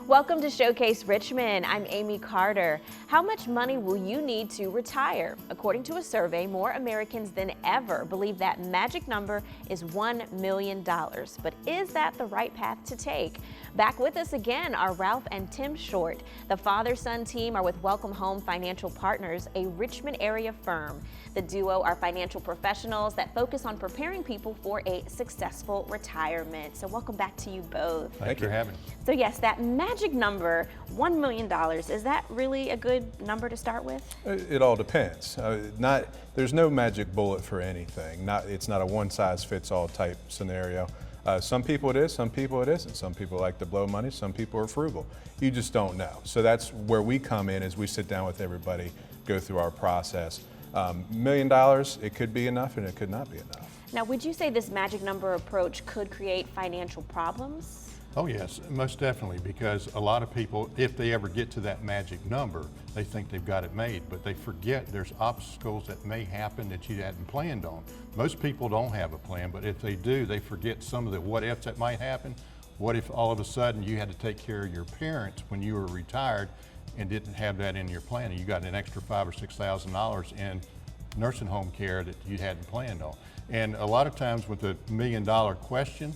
Welcome to Showcase Richmond. I'm Amy Carter. How much money will you need to retire? According to a survey, more Americans than ever believe that magic number is $1 million. But is that the right path to take? Back with us again are Ralph and Tim Short. The father-son team are with Welcome Home Financial Partners, a Richmond area firm. The duo are financial professionals that focus on preparing people for a successful retirement. So welcome back to you both. Thank you for having me. So yes, that magic number, $1 million, is that really a good number to start with? It all depends. There's no magic bullet for anything. It's not a one-size-fits-all type scenario. Some people it is, some people it isn't. Some people like to blow money, some people are frugal. You just don't know. So that's where we come in, is we sit down with everybody, go through our process. $1 million, it could be enough and it could not be enough. Now, would you say this magic number approach could create financial problems? Oh yes, most definitely, because a lot of people, if they ever get to that magic number, they think they've got it made, but they forget there's obstacles that may happen that you hadn't planned on. Most people don't have a plan, but if they do, they forget some of the what ifs that might happen. What if all of a sudden you had to take care of your parents when you were retired and didn't have that in your plan, and you got an extra $5,000 or $6,000 in nursing home care that you hadn't planned on. And a lot of times with the $1 million question,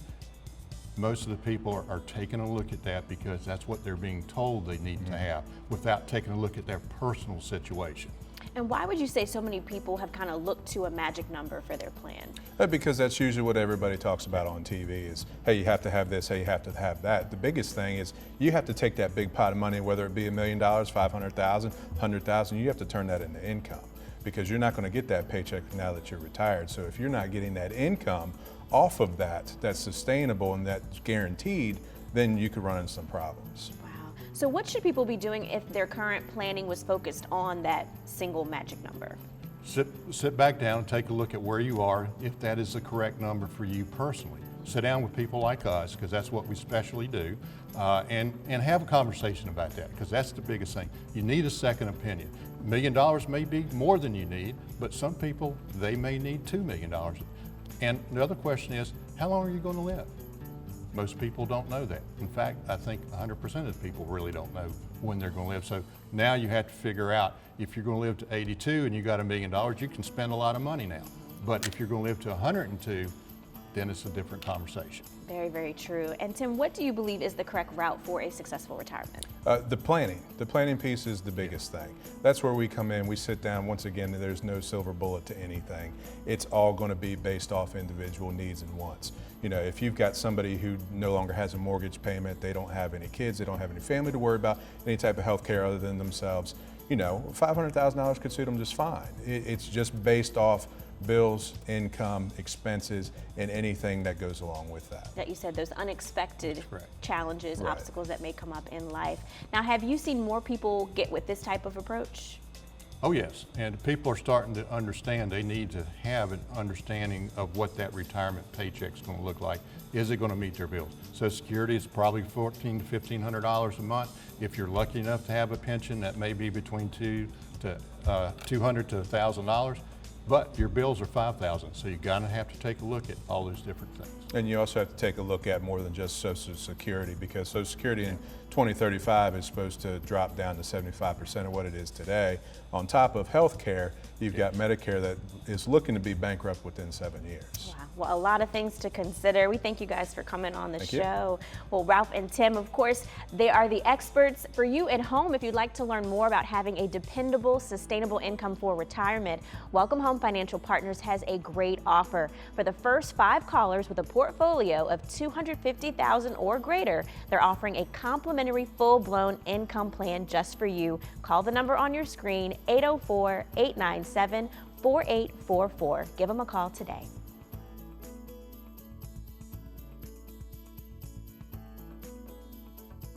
most of the people are taking a look at that because that's what they're being told they need to have, without taking a look at their personal situation. And why would you say so many people have kind of looked to a magic number for their plan? Because that's usually what everybody talks about on TV is, hey, you have to have this, hey, you have to have that. The biggest thing is you have to take that big pot of money, whether it be $1 million, $500,000, $100,000, you have to turn that into income, because you're not going to get that paycheck now that you're retired. So if you're not getting that income off of that, that's sustainable and that's guaranteed, then you could run into some problems. Wow. So what should people be doing if their current planning was focused on that single magic number? Sit back down and take a look at where you are, if that is the correct number for you personally. Sit down with people like us, because that's what we specially do, and have a conversation about that, because that's the biggest thing. You need a second opinion. $1 million may be more than you need, but some people, they may need $2 million. And the other question is, how long are you going to live? Most people don't know that. In fact, I think 100% of the people really don't know when they're going to live. So now you have to figure out, if you're going to live to 82 and you got $1 million, you can spend a lot of money now. But if you're going to live to 102, then it's a different conversation. Very, very true. And Tim, what do you believe is the correct route for a successful retirement? The planning piece is the biggest thing. That's where we come in, we sit down. Once again, there's no silver bullet to anything. It's all going to be based off individual needs and wants. You know, if you've got somebody who no longer has a mortgage payment, they don't have any kids, they don't have any family to worry about, any type of health care other than themselves, you know, $500,000 could suit them just fine. It's just based off bills, income, expenses, and anything that goes along with that. That you said, those unexpected challenges, Right. obstacles that may come up in life. Now, have you seen more people get with this type of approach? Oh yes, and people are starting to understand they need to have an understanding of what that retirement paycheck's going to look like. Is it going to meet their bills? Social Security is probably $1,400 to $1,500 a month. If you're lucky enough to have a pension, that may be between $200 to $1,000. But your bills are $5,000, so you're gonna have to take a look at all those different things. And you also have to take a look at more than just Social Security, because Social Security in 2035 is supposed to drop down to 75% of what it is today. On top of health care, you've got Medicare that is looking to be bankrupt within 7 years. Wow. Well, a lot of things to consider. We thank you guys for coming on the Thank show. Well, Ralph and Tim, of course, they are the experts. For you at home, if you'd like to learn more about having a dependable, sustainable income for retirement, Welcome Home Financial Partners has a great offer. For the first 5 callers with a portfolio of $250,000 or greater, they're offering a complimentary full-blown income plan just for you. Call the number on your screen, 804-897-4844. Give them a call today.